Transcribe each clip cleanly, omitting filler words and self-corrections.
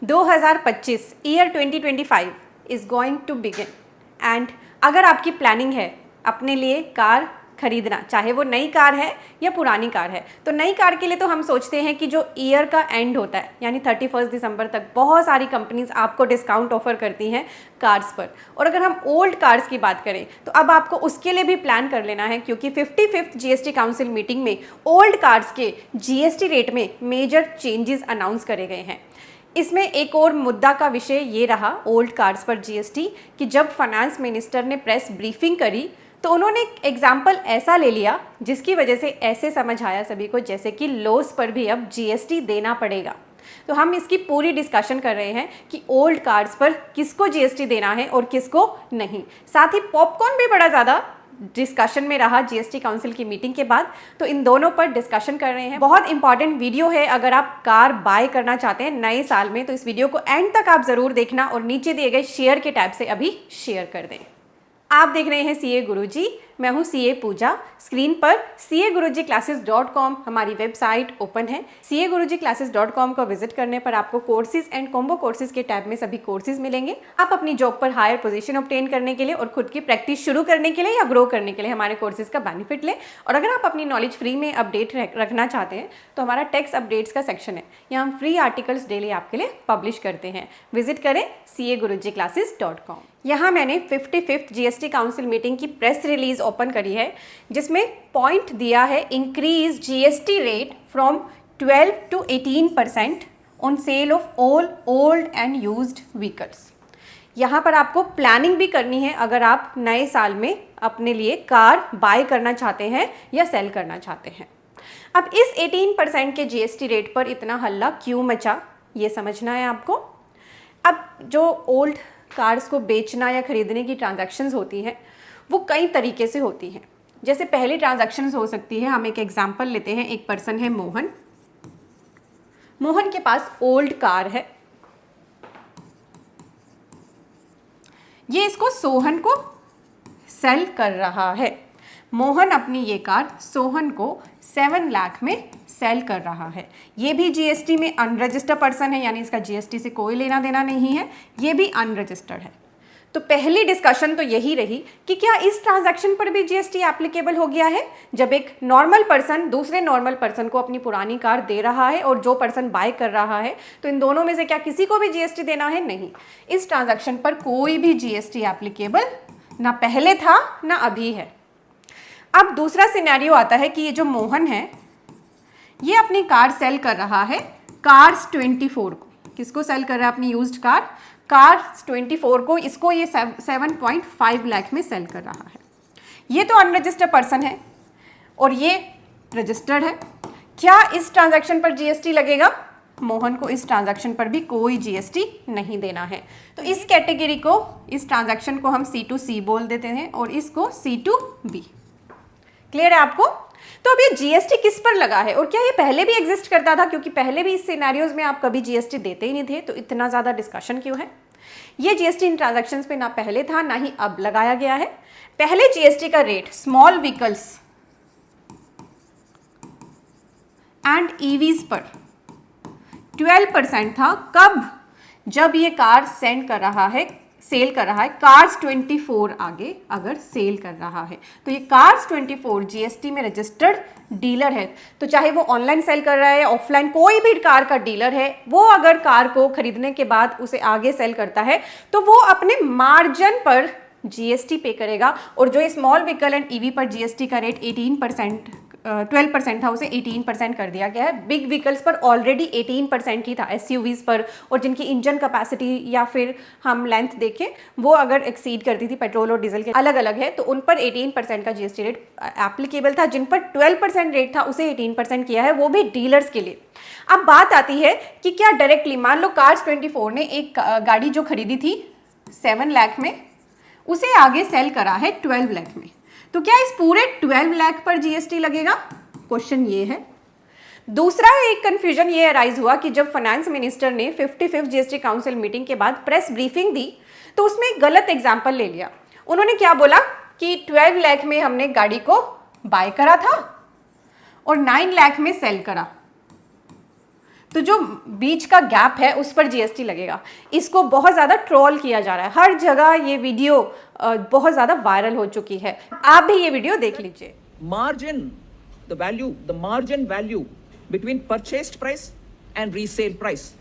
2025 year 2025 is going to begin and अगर आपकी planning है अपने लिए कार खरीदना, चाहे वो नई कार है या पुरानी कार है, तो नई कार के लिए तो हम सोचते हैं कि जो ईयर का एंड होता है यानी 31 दिसंबर तक बहुत सारी कंपनीज आपको डिस्काउंट ऑफर करती हैं कार्स पर। और अगर हम ओल्ड कार्स की बात करें तो अब आपको उसके लिए भी प्लान कर लेना है, क्योंकि 55th जीएसटी काउंसिल मीटिंग में ओल्ड कार्स के जीएसटी रेट में मेजर चेंजेस अनाउंस करे गए हैं। इसमें एक और मुद्दा का विषय ये रहा ओल्ड कार्स पर जीएसटी कि जब फाइनेंस मिनिस्टर ने प्रेस ब्रीफिंग करी तो उन्होंने एक एग्जाम्पल ऐसा ले लिया जिसकी वजह से ऐसे समझ आया सभी को जैसे कि लॉस पर भी अब जीएसटी देना पड़ेगा। तो हम इसकी पूरी डिस्कशन कर रहे हैं कि ओल्ड कार्स पर किसको जीएसटी देना है और किसको नहीं। साथ ही पॉपकॉर्न भी बड़ा ज़्यादा डिस्कशन में रहा जीएसटी काउंसिल की मीटिंग के बाद, तो इन दोनों पर डिस्कशन कर रहे हैं। बहुत इंपॉर्टेंट वीडियो है, अगर आप कार बाय करना चाहते हैं नए साल में तो इस वीडियो को एंड तक आप ज़रूर देखना और नीचे दिए गए शेयर के टैब से अभी शेयर कर दें। आप देख रहे हैं सीए गुरुजी, मैं हूं सीए पूजा। स्क्रीन पर CA-Guruji-Classes.com हमारी वेबसाइट ओपन है। CA-Guruji-Classes.com को विजिट करने पर आपको कोर्सेज एंड कॉम्बो कोर्सेज के टैब में सभी कोर्सेज मिलेंगे। आप अपनी जॉब पर हायर पोजीशन ऑब्टेन करने के लिए और खुद की प्रैक्टिस शुरू करने के लिए या ग्रो करने के लिए हमारे कोर्सेज का बेनिफिट लें। और अगर आप अपनी नॉलेज फ्री में अपडेट रखना चाहते हैं तो हमारा टेक्स्ट अपडेट्स का सेक्शन है, यहाँ हम फ्री आर्टिकल्स डेली आपके लिए पब्लिश करते हैं। विजिट करें CA-Guruji-Classes.com। यहाँ मैंने 55th जीएसटी काउंसिल मीटिंग की प्रेस रिलीज ओपन करी है जिसमें पॉइंट दिया है increase GST rate from 12 to 18% on sale of all old and used vehicles. यहाँ पर आपको प्लानिंग भी करनी है अगर आप नए साल में अपने लिए कार बाय करना चाहते हैं या सेल करना चाहते हैं। अब इस 18% के जीएसटी रेट पर इतना हल्ला क्यों मचा ये समझना है आपको। अब जो ओल्ड कार्स को बेचना या खरीदने की ट्रांजैक्शंस होती हैं वो कई तरीके से होती हैं। जैसे पहली ट्रांजैक्शंस हो सकती है, हम एक एग्जांपल लेते हैं। एक पर्सन है मोहन, मोहन के पास ओल्ड कार है, ये इसको सोहन को सेल कर रहा है। मोहन अपनी ये कार सोहन को 7 लाख में सेल कर रहा है। ये भी जीएसटी में अनरजिस्टर्ड पर्सन है यानी इसका जीएसटी से कोई लेना देना नहीं है, ये भी अनरजिस्टर्ड है। तो पहली डिस्कशन तो यही रही कि क्या इस ट्रांजैक्शन पर भी जीएसटी एप्लीकेबल हो गया है। जब एक नॉर्मल पर्सन दूसरे नॉर्मल पर्सन को अपनी पुरानी कार दे रहा है और जो पर्सन बाय कर रहा है, तो इन दोनों में से क्या किसी को भी जीएसटी देना है? नहीं, इस ट्रांजैक्शन पर कोई भी जीएसटी एप्लीकेबल ना पहले था ना अभी है। अब दूसरा सिनेरियो आता है कि ये जो मोहन है ये अपनी कार सेल कर रहा है कार्स 24 को। किसको सेल कर रहा है? अपनी यूज्ड कार कार्स 24 को। इसको ये 7.5 लाख में सेल कर रहा है। ये तो अनरजिस्टर्ड पर्सन है और ये रजिस्टर्ड है। क्या इस ट्रांजैक्शन पर जीएसटी लगेगा? मोहन को इस ट्रांजैक्शन पर भी कोई जीएसटी नहीं देना है। तो इस कैटेगरी को, इस ट्रांजैक्शन को हम C2C बोल देते हैं और इसको C2B। क्लियर है आपको? तो अब ये जीएसटी किस पर लगा है और क्या ये पहले भी एग्जिस्ट करता था? क्योंकि पहले भी इस सिनेरियोज में आप कभी जीएसटी देते ही नहीं थे, तो इतना ज़्यादा डिस्कशन क्यों है? ये जीएसटी इन ट्रांजैक्शंस पे ना पहले था ना ही अब लगाया गया है। पहले जीएसटी का rate small vehicles and EVs पर 12% था। कब? जब ये कार सेल कर रहा है कार्स 24 आगे अगर सेल कर रहा है, तो ये कार्स 24 जीएसटी में रजिस्टर्ड डीलर है। तो चाहे वो ऑनलाइन सेल कर रहा है या ऑफलाइन, कोई भी कार का डीलर है, वो अगर कार को खरीदने के बाद उसे आगे सेल करता है तो वो अपने मार्जिन पर जीएसटी पे करेगा। और जो स्मॉल व्हीकल एंड ईवी पर जीएसटी का रेट 12% था, उसे 18% कर दिया गया है। बिग व्हीकल्स पर ऑलरेडी 18% ही था, एसयूवीज पर, और जिनकी इंजन कैपेसिटी या फिर हम लेंथ देखें वो अगर एक्सीड करती थी पेट्रोल और डीजल के अलग अलग है, तो उन पर 18% का जीएसटी रेट एप्लीकेबल था। जिन पर 12% रेट था उसे 18% किया है, वो भी डीलर्स के लिए। अब बात आती है कि क्या डायरेक्टली, मान लो कार्स 24 ने एक गाड़ी जो खरीदी थी 7 लाख में, उसे आगे सेल करा है 12 लाख में, तो क्या इस पूरे 12 लाख पर जीएसटी लगेगा? क्वेश्चन ये है। दूसरा एक कंफ्यूजन ये अराइज हुआ कि जब फाइनेंस मिनिस्टर ने 55th जीएसटी काउंसिल मीटिंग के बाद प्रेस ब्रीफिंग दी तो उसमें एक गलत एग्जाम्पल ले लिया। उन्होंने क्या बोला कि 12 लाख में हमने गाड़ी को बाय करा था और 9 लाख में सेल करा। तो जो बीच का गैप है उस पर जीएसटी लगेगा। इसको बहुत ज़्यादा ट्रोल किया जा रहा है, हर जगह ये वीडियो बहुत ज़्यादा वायरल हो चुकी है। आप भी ये वीडियो देख लीजिए। Margin, the margin value between purchased price and resale price,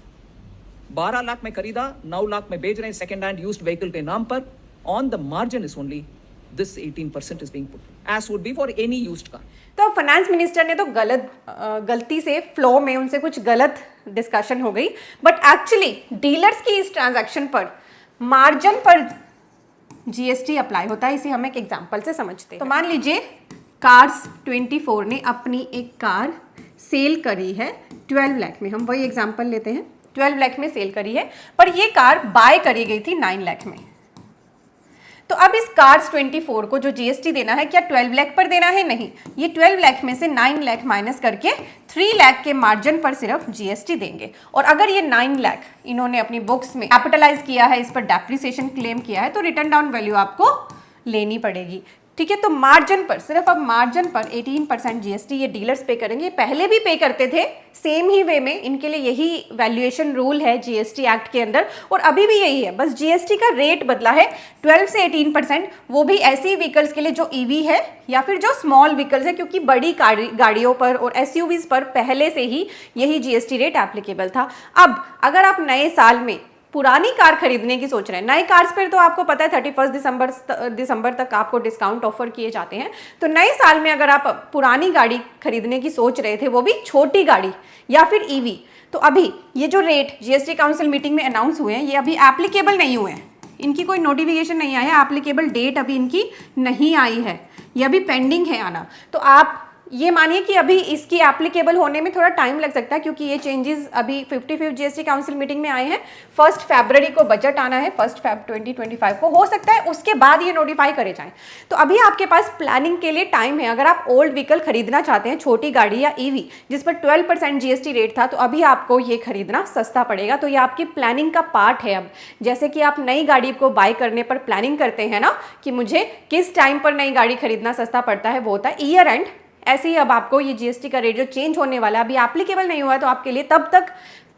12 lakh में खरीदा, 9 लाख में बेच रहे हैं सेकेंड हैंड यूज्ड व्हीकल के नाम पर, on the margin is only this 18% is being put, as would be for any used car. तो फाइनेंस मिनिस्टर ने तो गलती से फ्लो में उनसे कुछ गलत डिस्कशन हो गई, बट एक्चुअली डीलर्स की इस ट्रांजैक्शन पर मार्जिन पर जीएसटी अप्लाई होता है। इसे हम एक एग्जांपल से समझते हैं। तो मान लीजिए कार्स 24 ने अपनी एक कार सेल करी है 12 लाख में, हम वही एग्जांपल लेते हैं, 12 लाख में सेल करी है, पर ये कार बाय करी गई थी 9 लाख में। तो अब इस कार्स 24 को जो जीएसटी देना है, क्या 12 लाख पर देना है? नहीं, ये 12 लाख में से 9 लाख माइनस करके 3 लाख के मार्जिन पर सिर्फ जीएसटी देंगे। और अगर ये 9 लाख इन्होंने अपनी बुक्स में कैपिटलाइज किया है, इस पर डेप्रिसिएशन क्लेम किया है, तो रिटर्न डाउन वैल्यू आपको लेनी पड़ेगी। ठीक है, तो मार्जिन पर, सिर्फ अब मार्जिन पर 18% जीएसटी ये डीलर्स पे करेंगे। पहले भी पे करते थे सेम ही वे में, इनके लिए यही वैल्यूएशन रूल है जीएसटी एक्ट के अंदर, और अभी भी यही है, बस जीएसटी का रेट बदला है 12 से 18%, वो भी ऐसी व्हीकल्स के लिए जो ईवी है या फिर जो स्मॉल व्हीकल्स है, क्योंकि बड़ी गाड़ियों पर और एसयूवीज पर पहले से ही यही जीएसटी रेट एप्लीकेबल था। अब अगर आप नए साल में पुरानी कार खरीदने की सोच रहे हैं, नई कार्स पर तो आपको पता है 31 दिसंबर तक आपको डिस्काउंट ऑफर किए जाते हैं, तो नए साल में अगर आप पुरानी गाड़ी खरीदने की सोच रहे थे, वो भी छोटी गाड़ी या फिर ईवी, तो अभी ये जो रेट जीएसटी काउंसिल मीटिंग में अनाउंस हुए हैं, ये अभी एप्लीकेबल नहीं हुए हैं, इनकी कोई नोटिफिकेशन नहीं आया है, एप्लीकेबल डेट अभी इनकी नहीं आई है, ये अभी पेंडिंग है आना। तो आप ये मानिए कि अभी इसकी एप्लीकेबल होने में थोड़ा टाइम लग सकता है, क्योंकि ये चेंजेस अभी 55 जीएसटी काउंसिल मीटिंग में आए हैं। 1 फरवरी को बजट आना है, 1 फरवरी 2025 को, हो सकता है उसके बाद ये नोटिफाई करे जाएं। तो अभी आपके पास प्लानिंग के लिए टाइम है। अगर आप ओल्ड व्हीकल खरीदना चाहते हैं, छोटी गाड़ी या ईवी, जिस पर 12% जीएसटी रेट था, तो अभी आपको ये खरीदना सस्ता पड़ेगा। तो ये आपकी प्लानिंग का पार्ट है। अब जैसे कि आप नई गाड़ी को बाय करने पर प्लानिंग करते हैं ना, कि मुझे किस टाइम पर नई गाड़ी खरीदना सस्ता पड़ता है, वो होता है ईयर एंड। ऐसे ही अब आपको ये जीएसटी का रेट जो चेंज होने वाला है, अभी एप्लीकेबल नहीं हुआ है, तो आपके लिए तब तक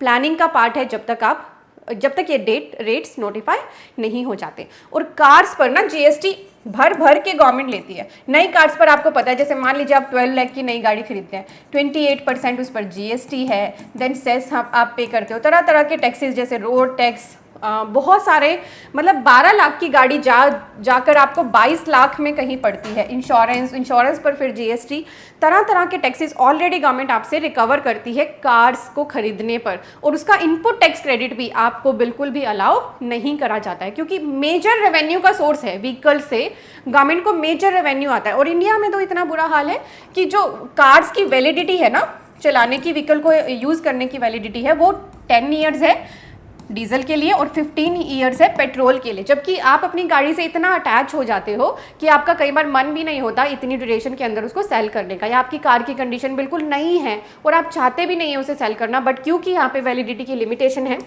प्लानिंग का पार्ट है, जब तक ये रेट्स नोटिफाई नहीं हो जाते। और कार्स पर ना जीएसटी भर भर के गवर्नमेंट लेती है। नई कार्स पर आपको पता है, जैसे मान लीजिए आप 12 लाख की नई गाड़ी खरीदते हैं, 28% उस पर जीएसटी है, देन सेस आप पे करते हो, तरह तरह के टैक्सेस जैसे रोड टैक्स, बहुत सारे, मतलब 12 लाख की गाड़ी जाकर आपको 22 लाख में कहीं पड़ती है। इंश्योरेंस पर फिर जीएसटी, तरह तरह के टैक्सेस ऑलरेडी गवर्नमेंट आपसे रिकवर करती है कार्स को खरीदने पर, और उसका इनपुट टैक्स क्रेडिट भी आपको बिल्कुल भी अलाउ नहीं करा जाता है, क्योंकि मेजर रेवेन्यू का सोर्स है व्हीकल से, गवर्नमेंट को मेजर रेवेन्यू आता है। और इंडिया में तो इतना बुरा हाल है कि जो कार्स की वैलिडिटी है ना, चलाने की, व्हीकल को यूज़ करने की वैलिडिटी है, वो 10 ईयर्स है डीजल के लिए और 15 ईयर्स है पेट्रोल के लिए। जबकि आप अपनी गाड़ी से इतना अटैच हो जाते हो कि आपका कई बार मन भी नहीं होता इतनी ड्यूरेशन के अंदर उसको सेल करने का, या आपकी कार की कंडीशन बिल्कुल नहीं है और आप चाहते भी नहीं है उसे सेल करना, बट क्योंकि यहाँ पे वैलिडिटी की लिमिटेशन है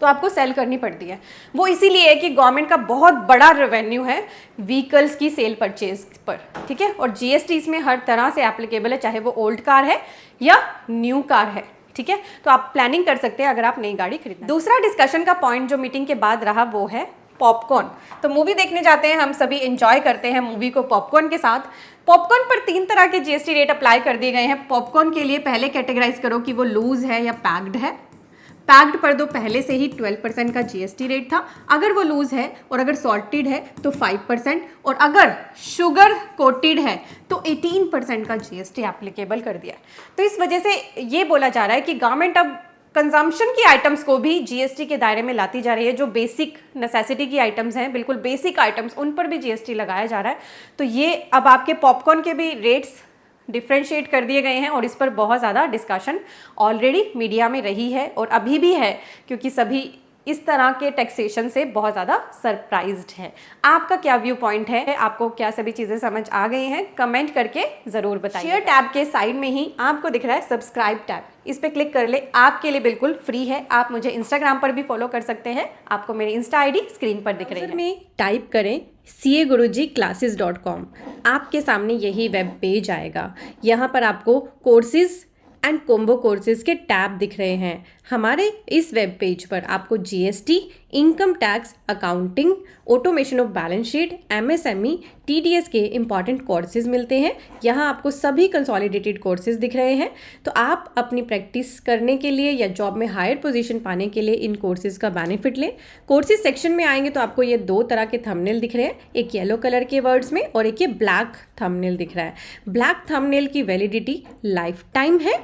तो आपको सेल करनी पड़ती है। वो इसीलिए है कि गवर्नमेंट का बहुत बड़ा रेवेन्यू है व्हीकल्स की सेल परचेज पर, ठीक है। और जीएसटी इसमें हर तरह से एप्लीकेबल है, चाहे वो ओल्ड कार है या न्यू कार है, ठीक है। तो आप प्लानिंग कर सकते हैं अगर आप नई गाड़ी खरीदना। दूसरा डिस्कशन का पॉइंट जो मीटिंग के बाद रहा वो है पॉपकॉर्न। तो मूवी देखने जाते हैं, हम सभी एंजॉय करते हैं मूवी को पॉपकॉर्न के साथ। पॉपकॉर्न पर 3 तरह के जीएसटी रेट अप्लाई कर दिए गए हैं। पॉपकॉर्न के लिए पहले कैटेगराइज करो कि वो लूज है या पैक्ड है। पैक्ड पर तो पहले से ही 12% का जीएसटी रेट था, अगर वो लूज है और अगर सॉल्टेड है तो 5%, और अगर शुगर कोटेड है तो 18% का जीएसटी एप्लीकेबल कर दिया। तो इस वजह से ये बोला जा रहा है कि गवर्नमेंट अब कंजम्पशन की आइटम्स को भी जीएसटी के दायरे में लाती जा रही है। जो बेसिक नेसेसिटी की आइटम्स हैं, बिल्कुल बेसिक आइटम्स, उन पर भी जीएसटी लगाया जा रहा है। तो ये अब आपके पॉपकॉर्न के भी रेट्स डिफ्रेंशिएट कर दिए गए हैं, और इस पर बहुत ज़्यादा डिस्कशन ऑलरेडी मीडिया में रही है और अभी भी है, क्योंकि सभी इस तरह के टैक्सेशन से बहुत ज़्यादा सरप्राइज्ड हैं। आपका क्या व्यू पॉइंट है? आपको क्या सभी चीज़ें समझ आ गई हैं? कमेंट करके ज़रूर बताइए। शेयर टैब के साइड में ही आपको दिख रहा है सब्सक्राइब टैब, इस पर क्लिक कर ले, आपके लिए बिल्कुल फ्री है। आप मुझे इंस्टाग्राम पर भी फॉलो कर सकते हैं, आपको मेरी इंस्टा आईडी स्क्रीन पर दिख रही है। में टाइप करें CA गुरुजी classes.com, आपके सामने यही वेब पेज आएगा। यहाँ पर आपको कोर्सेज एंड कॉम्बो कोर्सेज के टैब दिख रहे हैं। हमारे इस वेब पेज पर आपको GST, income tax, accounting, automation of balance sheet, MSME, TDS के इंपॉर्टेंट कोर्सेज मिलते हैं। यहाँ आपको सभी कंसोलिडेटेड कोर्सेज दिख रहे हैं। तो आप अपनी प्रैक्टिस करने के लिए या जॉब में हायर पोजीशन पाने के लिए इन कोर्सेज का बेनिफिट लें। कोर्सेज सेक्शन में आएंगे तो आपको ये 2 तरह के थंबनेल दिख रहे हैं, एक येलो कलर के वर्ड्स में और एक ये ब्लैक थंबनेल दिख रहा है। ब्लैक थंबनेल की वैलिडिटी लाइफ टाइम है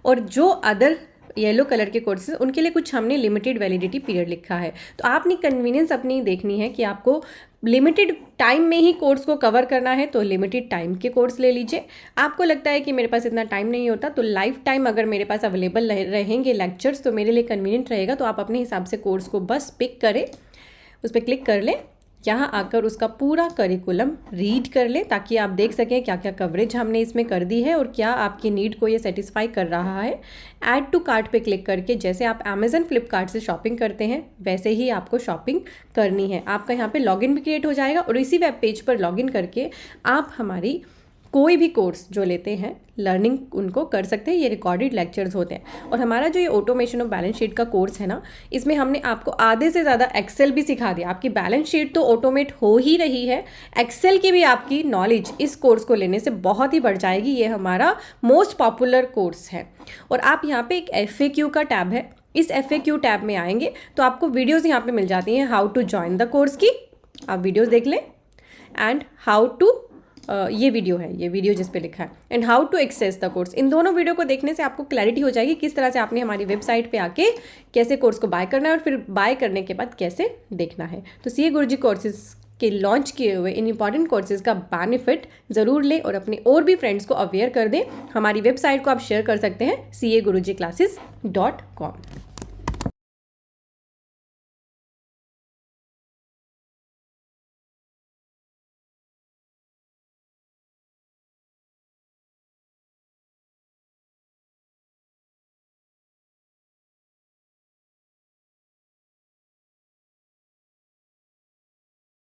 और जो अदर येलो कलर के कोर्सेज उनके लिए कुछ हमने लिमिटेड वैलिडिटी पीरियड लिखा है। तो आपने कन्वीनियंस अपनी देखनी है कि आपको लिमिटेड टाइम में ही कोर्स को कवर करना है तो लिमिटेड टाइम के कोर्स ले लीजिए। आपको लगता है कि मेरे पास इतना टाइम नहीं होता तो लाइफ टाइम अगर मेरे पास अवेलेबल रहेंगे लेक्चर्स तो मेरे लिए कन्वीनियंट रहेगा, तो आप अपने हिसाब से कोर्स को बस पिक करें, उस पर क्लिक कर लें, यहाँ आकर उसका पूरा करिकुलम रीड कर लें ताकि आप देख सकें क्या क्या कवरेज हमने इसमें कर दी है और क्या आपकी नीड को ये सेटिस्फाई कर रहा है। ऐड टू कार्ट पे क्लिक करके जैसे आप अमेज़न फ्लिपकार्ट से शॉपिंग करते हैं वैसे ही आपको शॉपिंग करनी है। आपका यहाँ पे लॉगिन भी क्रिएट हो जाएगा और इसी वेब पेज पर लॉगिन करके आप हमारी कोई भी कोर्स जो लेते हैं लर्निंग उनको कर सकते हैं। ये रिकॉर्डेड लेक्चर्स होते हैं। और हमारा जो ये ऑटोमेशन ऑफ बैलेंस शीट का कोर्स है ना, इसमें हमने आपको आधे से ज़्यादा एक्सेल भी सिखा दिया। आपकी बैलेंस शीट तो ऑटोमेट हो ही रही है, एक्सेल की भी आपकी नॉलेज इस कोर्स को लेने से बहुत ही बढ़ जाएगी। ये हमारा मोस्ट पॉपुलर कोर्स है। और आप यहाँ पे एक FAQ का टैब है, इस FAQ टैब में आएंगे तो आपको वीडियोज़ यहाँ पर मिल जाती हैं how to join the course की। आप वीडियोज़ देख लें एंड हाउ टू ये वीडियो है, ये वीडियो जिस पे लिखा है and how to access the course. इन दोनों वीडियो को देखने से आपको क्लैरिटी हो जाएगी किस तरह से आपने हमारी वेबसाइट पे आके कैसे कोर्स को बाय करना है और फिर बाय करने के बाद कैसे देखना है। तो CA गुरुजी कोर्सेज के लॉन्च किए हुए इन इंपॉर्टेंट कोर्सेज का बेनिफिट ज़रूर लें और अपने और भी फ्रेंड्स को अवेयर कर दें। हमारी वेबसाइट को आप शेयर कर सकते हैं CAgurujiclasses.com।